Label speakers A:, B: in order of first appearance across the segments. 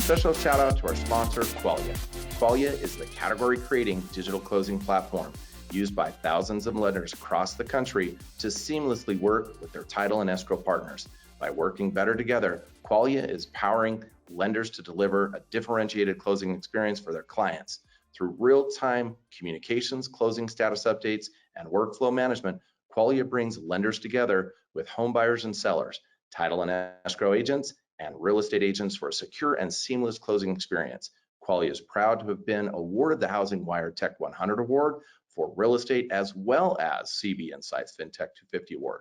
A: special shout out to our sponsor, Qualia. Qualia is the category-creating digital closing platform used by thousands of lenders across the country to seamlessly work with their title and escrow partners. By working better together, Qualia is powering lenders to deliver a differentiated closing experience for their clients. Through real-time communications, closing status updates, and workflow management, Qualia brings lenders together with home buyers and sellers, title and escrow agents, and real estate agents for a secure and seamless closing experience. Qualia is proud to have been awarded the Housing Wire Tech 100 Award for real estate, as well as CB Insights FinTech 250 Award.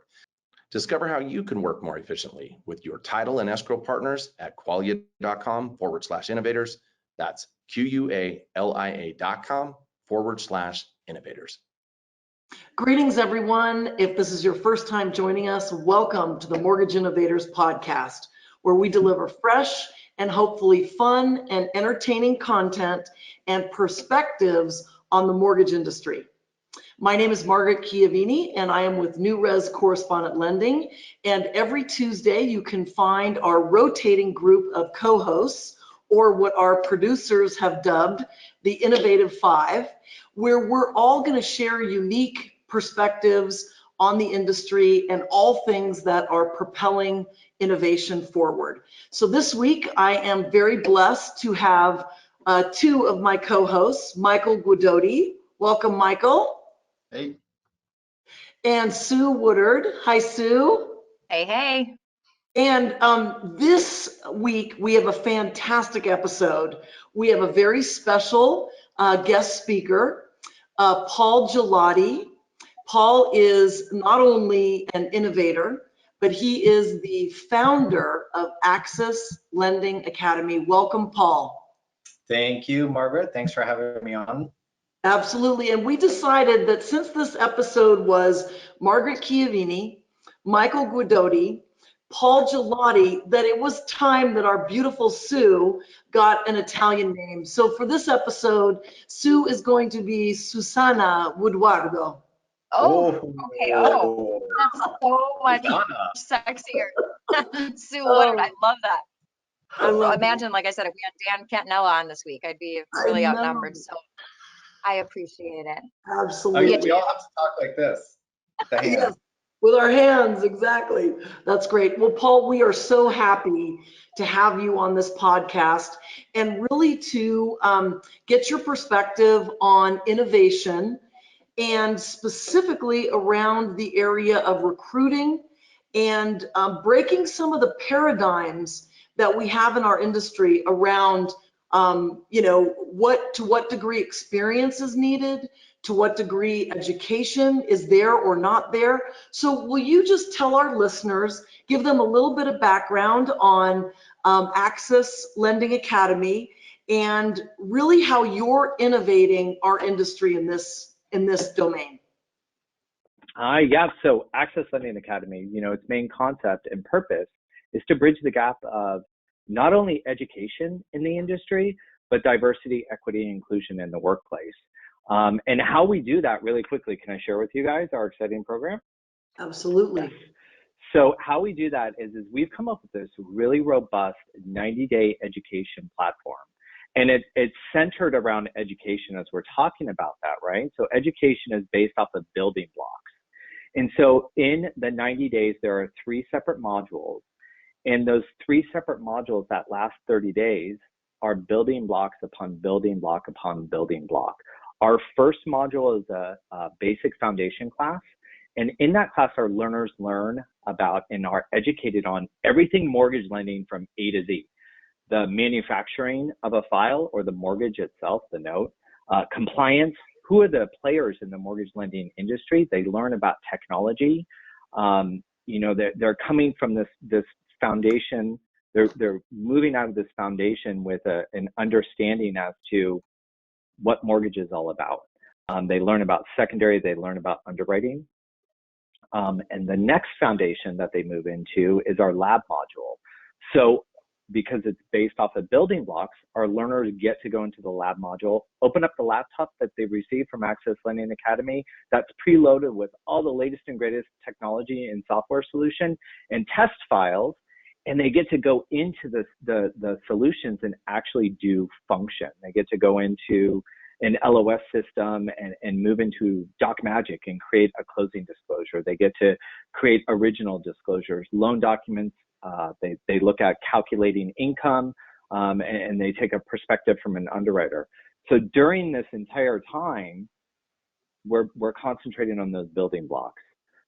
A: Discover how you can work more efficiently with your title and escrow partners at qualia.com/innovators. That's QUALIA.com/innovators.
B: Greetings, everyone. If this is your first time joining us, welcome to the Mortgage Innovators podcast, where we deliver fresh and hopefully fun and entertaining content and perspectives on the mortgage industry. My name is Margaret Gigliotti, and I am with New Res Correspondent Lending. And every Tuesday, you can find our rotating group of co-hosts, or what our producers have dubbed the Innovative Five, where we're all going to share unique perspectives on the industry and all things that are propelling innovation forward. So this week, I am very blessed to have two of my co-hosts, Michael Gigliotti. Welcome, Michael.
C: Hey.
B: And Sue Woodard. Hi, Sue.
D: Hey, hey.
B: And this week, we have a fantastic episode. We have a very special guest speaker, Paul Gigliotti. Paul is not only an innovator, but he is the founder of Access Lending Academy. Welcome, Paul.
C: Thank you, Margaret. Thanks for having me on.
B: Absolutely. And we decided that since this episode was Margaret Gigliotti, Michael Gigliotti, Paul Gigliotti, that it was time that our beautiful Sue got an Italian name. So for this episode, Sue is going to be Susana Woodwardo.
D: Oh, okay. Oh, that's so much sexier. Sue Woodard, I love that. Imagine, like I said, if we had Dan Cantanella on this week, I'd be really outnumbered. So I appreciate it.
B: Absolutely.
C: We all have to talk like this. With the hands.
B: Yes, with our hands, exactly. That's great. Well, Paul, we are so happy to have you on this podcast and really to get your perspective on innovation and specifically around the area of recruiting and breaking some of the paradigms that we have in our industry around to what degree experience is needed, to what degree education is there or not there. So will you just tell our listeners, give them a little bit of background on Access Lending Academy and really how you're innovating our industry in this domain?
E: Yeah, so Access Lending Academy, its main concept and purpose is to bridge the gap of not only education in the industry, but diversity, equity, and inclusion in the workplace. And how we do that really quickly, can I share with you guys our exciting program?
B: Absolutely.
E: Yes. So how we do that is we've come up with this really robust 90-day education platform. And it's centered around education as we're talking about that, right? So education is based off of building blocks. And so in the 90 days, there are 3 separate modules. And those 3 separate modules that last 30 days are building blocks upon building block upon building block. Our first module is a basic foundation class. And in that class, our learners learn about and are educated on everything mortgage lending from A to Z. The manufacturing of a file or the mortgage itself, the note, compliance, who are the players in the mortgage lending industry. They learn about technology. They're coming from this foundation. They're moving out of this foundation with an understanding as to what mortgage is all about. They learn about secondary, they learn about underwriting. And the next foundation that they move into is our lab module. So because it's based off of building blocks, our learners get to go into the lab module, open up the laptop that they received from Access Lending Academy that's preloaded with all the latest and greatest technology and software solution and test files, and they get to go into the solutions and actually do function. They get to go into an LOS system and move into Doc Magic and create a closing disclosure. They get to create original disclosures, loan documents. They look at calculating income, and they take a perspective from an underwriter. So during this entire time, we're concentrating on those building blocks.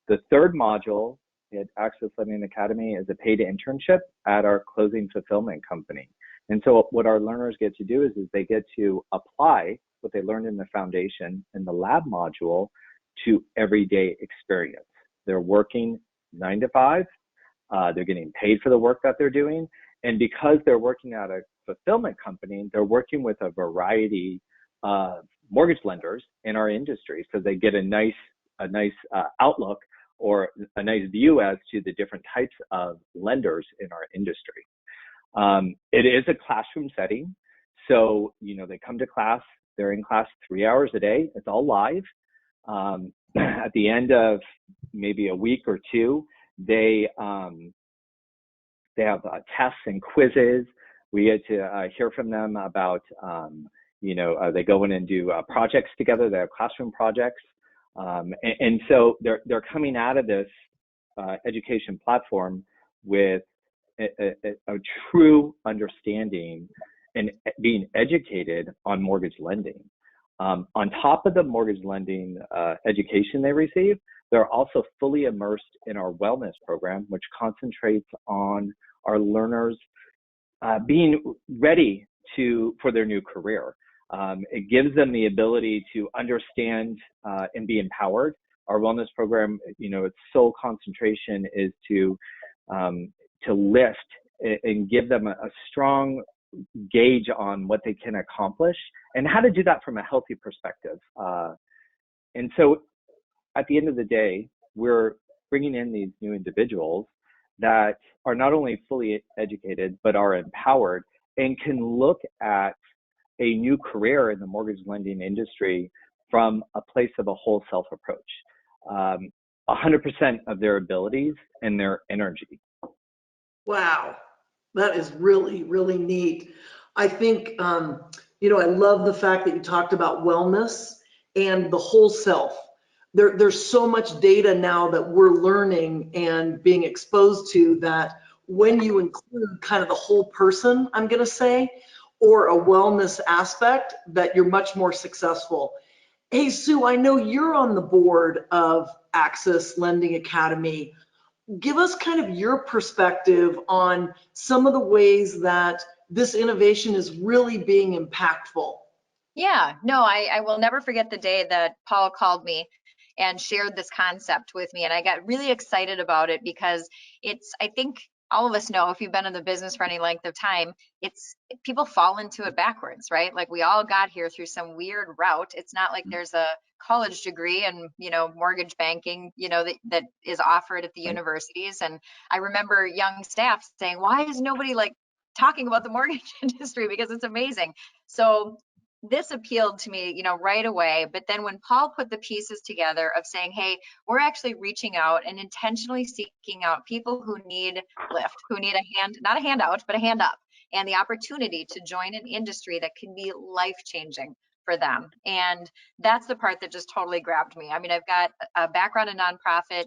E: The third module at Access Lending Academy is a paid internship at our closing fulfillment company. And so what our learners get to do is they get to apply what they learned in the foundation in the lab module to everyday experience. They're working 9 to 5. They're getting paid for the work that they're doing. And because they're working at a fulfillment company, they're working with a variety of mortgage lenders in our industry. So they get a nice outlook or a nice view as to the different types of lenders in our industry. It is a classroom setting. So, they come to class, they're in class 3 hours a day. It's all live. At the end of maybe a week or two, they have tests and quizzes. We get to hear from them about, they go in and do projects together. They have classroom projects. And so they're coming out of this education platform with a true understanding and being educated on mortgage lending. On top of the mortgage lending education they receive, they're also fully immersed in our wellness program, which concentrates on our learners being ready for their new career. It gives them the ability to understand and be empowered. Our wellness program, its sole concentration is to lift and give them a strong gauge on what they can accomplish and how to do that from a healthy perspective. And so at the end of the day, we're bringing in these new individuals that are not only fully educated, but are empowered and can look at a new career in the mortgage lending industry from a place of a whole self approach, 100% of their abilities and their energy.
B: Wow, that is really, really neat. I think, I love the fact that you talked about wellness and the whole self. There's so much data now that we're learning and being exposed to that when you include kind of the whole person, I'm going to say, or a wellness aspect, that you're much more successful. Hey, Sue, I know you're on the board of Access Lending Academy. Give us kind of your perspective on some of the ways that this innovation is really being impactful.
D: Yeah, no, I will never forget the day that Paul called me and shared this concept with me. And I got really excited about it because I think all of us know, if you've been in the business for any length of time, people fall into it backwards, right? Like we all got here through some weird route. It's not like there's a college degree and, mortgage banking, that is offered at the universities. And I remember young staff saying, why is nobody talking about the mortgage industry? Because it's amazing. So this appealed to me, right away. But then when Paul put the pieces together of saying, hey, we're actually reaching out and intentionally seeking out people who need lift, who need a hand, not a handout, but a hand up, and the opportunity to join an industry that can be life-changing for them. And that's the part that just totally grabbed me. I mean, I've got a background in nonprofit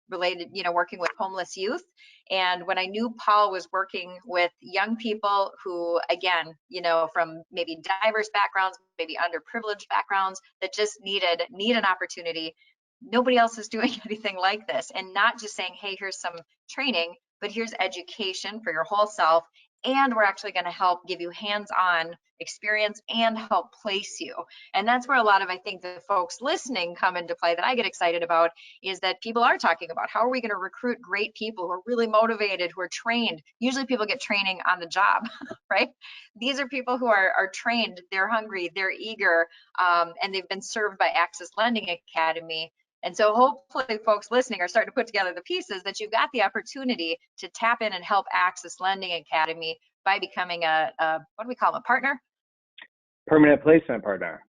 D: related, working with homeless youth. And when I knew Paul was working with young people who, again, from maybe diverse backgrounds, maybe underprivileged backgrounds, that just need an opportunity, nobody else is doing anything like this. And not just saying, hey, here's some training, but here's education for your whole self. And we're actually going to help give you hands-on experience and help place you. And that's where a lot of, I think, the folks listening come into play that I get excited about, is that people are talking about how are we going to recruit great people who are really motivated, who are trained. Usually people get training on the job, right? These are people who are trained, they're hungry, they're eager, and they've been served by Access Lending Academy. And so hopefully folks listening are starting to put together the pieces that you've got the opportunity to tap in and help Access Lending Academy by becoming what do we call them, a partner?
E: Permanent placement partner.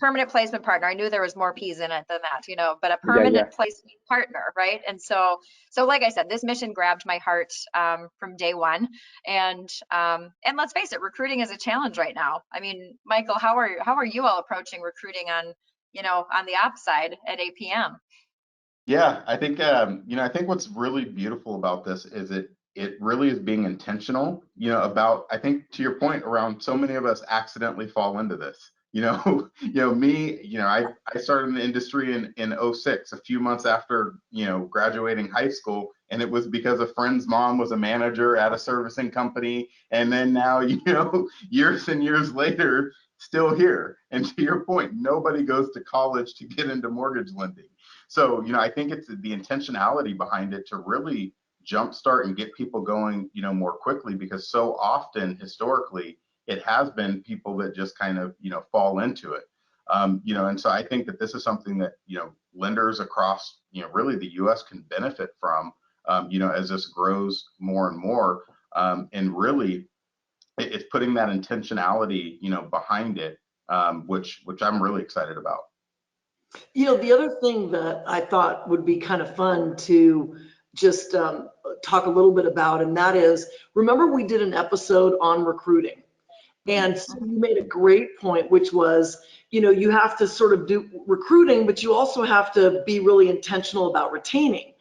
D: permanent placement partner. I knew there was more P's in it than that, you know, but a permanent placement partner, right? And so like I said, this mission grabbed my heart from day one. And let's face it, recruiting is a challenge right now. I mean, Michael, how are you all approaching recruiting on, you know, on the ops side at APM?
F: Yeah, I think I think what's really beautiful about this is it really is being intentional, about, I think, to your point, around so many of us accidentally fall into this. Me, I started in the industry in '06, a few months after, graduating high school, and it was because a friend's mom was a manager at a servicing company, and then now, years and years later, still here. And to your point, nobody goes to college to get into mortgage lending. So, I think it's the intentionality behind it to really jumpstart and get people going, more quickly, because so often historically it has been people that just kind of, fall into it. And so I think that this is something that, lenders across, really the US can benefit from, as this grows more and more. And really it's putting that intentionality, behind it, which I'm really excited about.
B: The other thing that I thought would be kind of fun to just talk a little bit about, and that is, remember we did an episode on recruiting. And so you made a great point, which was, you have to sort of do recruiting, but you also have to be really intentional about retaining.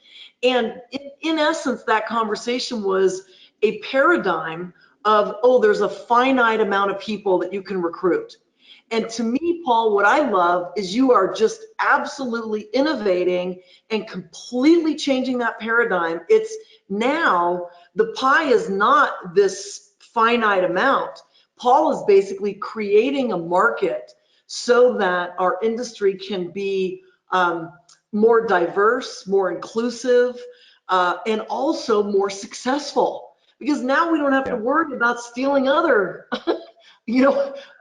B: And in essence, that conversation was a paradigm of, there's a finite amount of people that you can recruit. And to me, Paul, what I love is you are just absolutely innovating and completely changing that paradigm. It's now the pie is not this finite amount. Paul is basically creating a market so that our industry can be more diverse, more inclusive, and also more successful. Because now we don't have to worry about stealing other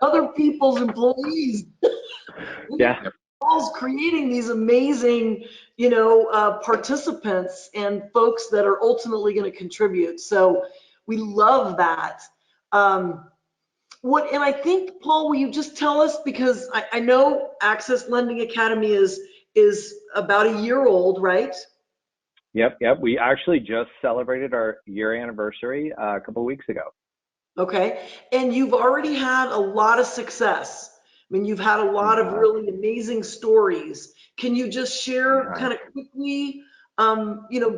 B: other people's employees.
E: Yeah.
B: Paul's creating these amazing, participants and folks that are ultimately going to contribute. So we love that. And I think, Paul, will you just tell us, because I know Access Lending Academy is about a year old, right?
E: Yep. We actually just celebrated our year anniversary a couple of weeks ago.
B: Okay. And you've already had a lot of success. I mean, you've had a lot of really amazing stories. Can you just share kind of quickly,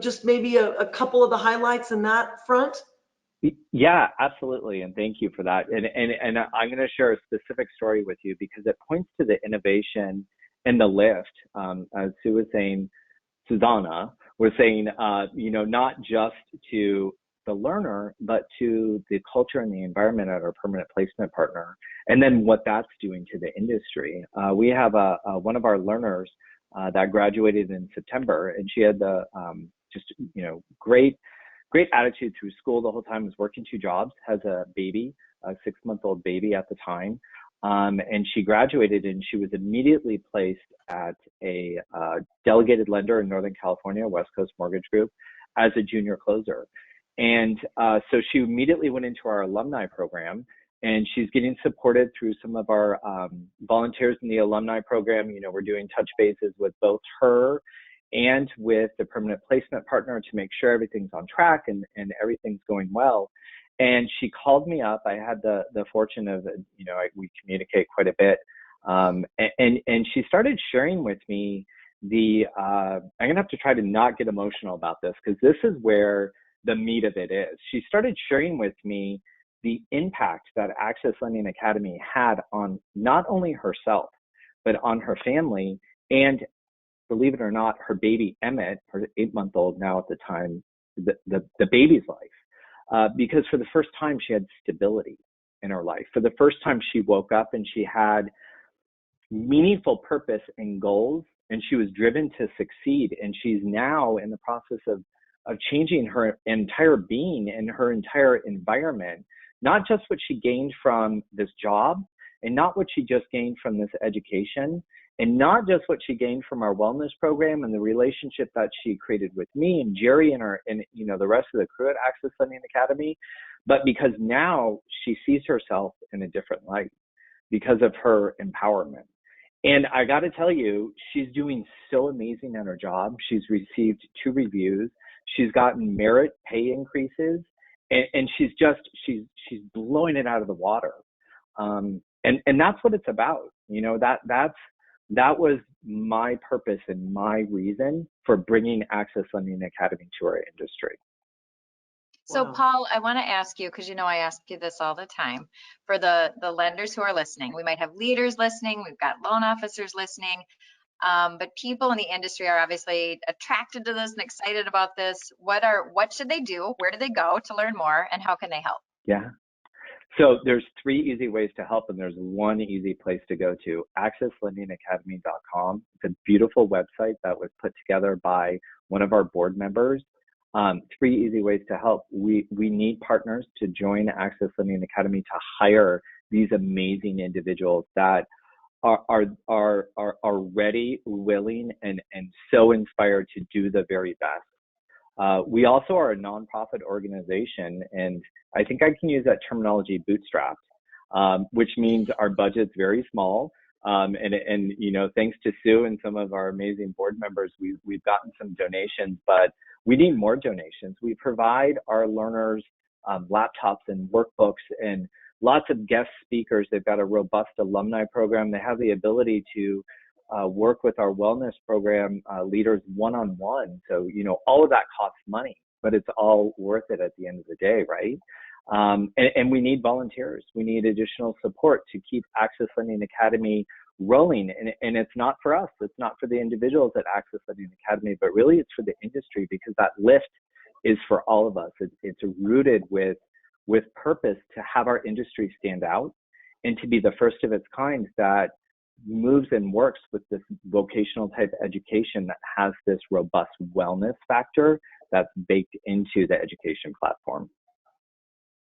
B: just maybe a couple of the highlights in that front?
E: Yeah, absolutely. And thank you for that. And I'm going to share a specific story with you because it points to the innovation and the lift, as Sue was saying, Susanna was saying, not just to the learner, but to the culture and the environment at our permanent placement partner, and then what that's doing to the industry. We have one of our learners that graduated in September, and she had the great attitude through school the whole time, was working 2 jobs, has a baby, a 6-month-old baby at the time. And she graduated and she was immediately placed at a delegated lender in Northern California, West Coast Mortgage Group, as a junior closer. And so she immediately went into our alumni program, and she's getting supported through some of our volunteers in the alumni program. We're doing touch bases with both her and with the permanent placement partner to make sure everything's on track and everything's going well. And she called me up. I had the fortune of, we communicate quite a bit. And she started sharing with me I'm going to have to try to not get emotional about this, because this is where the meat of it is. She started sharing with me the impact that Access Lending Academy had on not only herself, but on her family, and, believe it or not, her baby Emmett, her 8-month-old now at the time, the baby's life. Because for the first time, she had stability in her life. For the first time, she woke up and she had meaningful purpose and goals, and she was driven to succeed. And she's now in the process of changing her entire being and her entire environment, not just what she gained from this job, and not what she just gained from this education, and not just what she gained from our wellness program and the relationship that she created with me and Jerry and the rest of the crew at Access Lending Academy, but because now she sees herself in a different light because of her empowerment. And I got to tell you, she's doing so amazing at her job. She's received 2 reviews. She's gotten merit pay increases, and she's blowing it out of the water. And that's what it's about. You know, that was my purpose and my reason for bringing Access Lending Academy to our industry.
D: So
B: Wow.
D: Paul, I want to ask you, because you know I ask you this all the time, for the lenders who are listening. We might have leaders listening, we've got loan officers listening, but people in the industry are obviously attracted to this and excited about this. What should they do? Where do they go to learn more, and how can they help?
E: Yeah. So there's 3 easy ways to help, and there's one easy place to go to, accesslendingacademy.com. It's a beautiful website that was put together by one of our board members. 3 easy ways to help. We need partners to join Access Lending Academy to hire these amazing individuals that are ready, willing, and so inspired to do the very best. We also are a nonprofit organization, and I think I can use that terminology, bootstrapped, which means our budget's very small. And you know, thanks to Sue and some of our amazing board members, we've gotten some donations, but we need more donations. We provide our learners laptops and workbooks and lots of guest speakers. They've got a robust alumni program. They have the ability to work with our wellness program leaders one-on-one. So, you know, all of that costs money, but it's all worth it at the end of the day, right? And we need volunteers. We need additional support to keep Access Lending Academy rolling. And it's not for us. It's not for the individuals at Access Lending Academy, but really it's for the industry, because that lift is for all of us. It's rooted with purpose to have our industry stand out and to be the first of its kind that moves and works with this vocational type education that has this robust wellness factor that's baked into the education platform.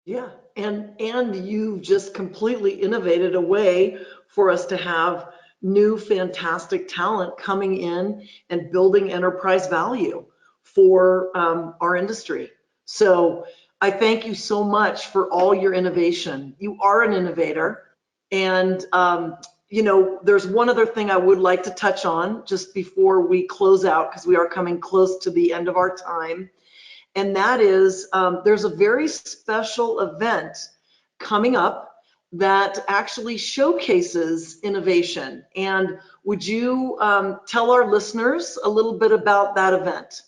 B: Yeah, and you've just completely innovated a way for us to have new fantastic talent coming in and building enterprise value for our industry. So I thank you so much for all your innovation. You are an innovator, and you know, there's one other thing I would like to touch on just before we close out, because we are coming close to the end of our time. And that is, there's a very special event coming up that actually showcases innovation. And would you tell our listeners a little bit about that event?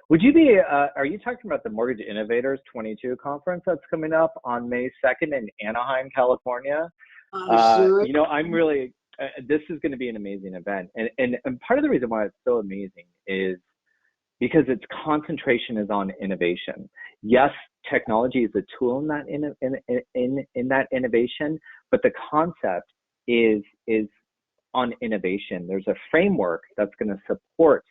E: Would you be, are you talking about the Mortgage Innovators 22 conference that's coming up on May 2nd in Anaheim, California?
B: Sure.
E: You know, I'm really, this is going to be an amazing event. And part of the reason why it's so amazing is because its concentration is on innovation. Yes, technology is a tool in that innovation, but the concept is on innovation. There's a framework that's going to support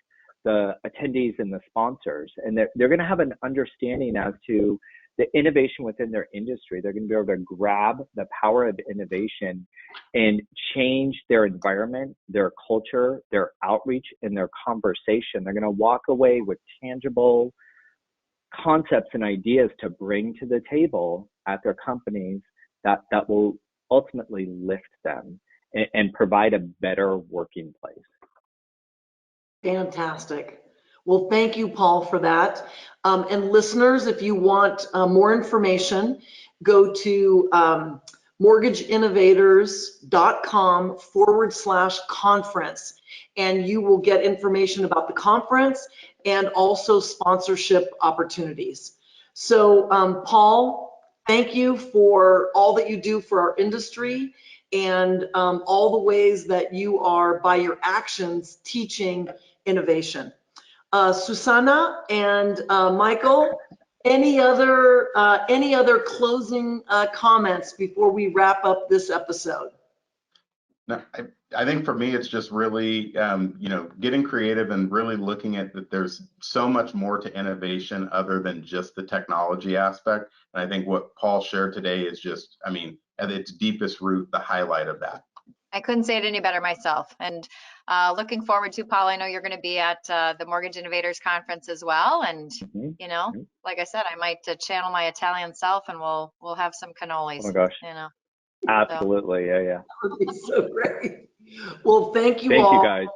E: the attendees and the sponsors, and they're going to have an understanding as to the innovation within their industry. They're going to be able to grab the power of innovation and change their environment, their culture, their outreach, and their conversation. They're going to walk away with tangible concepts and ideas to bring to the table at their companies that will ultimately lift them and provide a better working place.
B: Fantastic. Well, thank you, Paul, for that. And listeners, if you want more information, go to mortgageinnovators.com/conference, and you will get information about the conference and also sponsorship opportunities. So, Paul, thank you for all that you do for our industry and all the ways that you are, by your actions, teaching innovation. Susanna and Michael, any other closing comments before we wrap up this episode?
F: No, I think for me, it's just really, you know, getting creative and really looking at that there's so much more to innovation other than just the technology aspect. And I think what Paul shared today is just, I mean, at its deepest root, the highlight of that.
D: I couldn't say it any better myself. And looking forward to, Paul, I know you're going to be at the Mortgage Innovators Conference as well. And, you know, like I said, I might channel my Italian self and we'll have some cannolis.
E: Oh my gosh.
D: You know.
E: Absolutely. So.
B: Yeah. That would be so great. Well, thank you
E: Thank
B: all.
E: you, guys.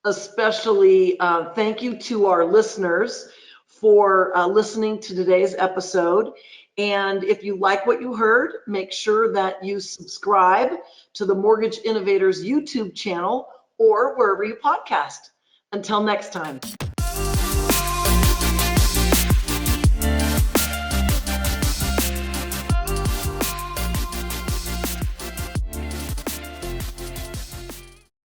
B: Especially thank you to our listeners for listening to today's episode. And if you like what you heard, make sure that you subscribe to the Mortgage Innovators YouTube channel or wherever you podcast. Until next time.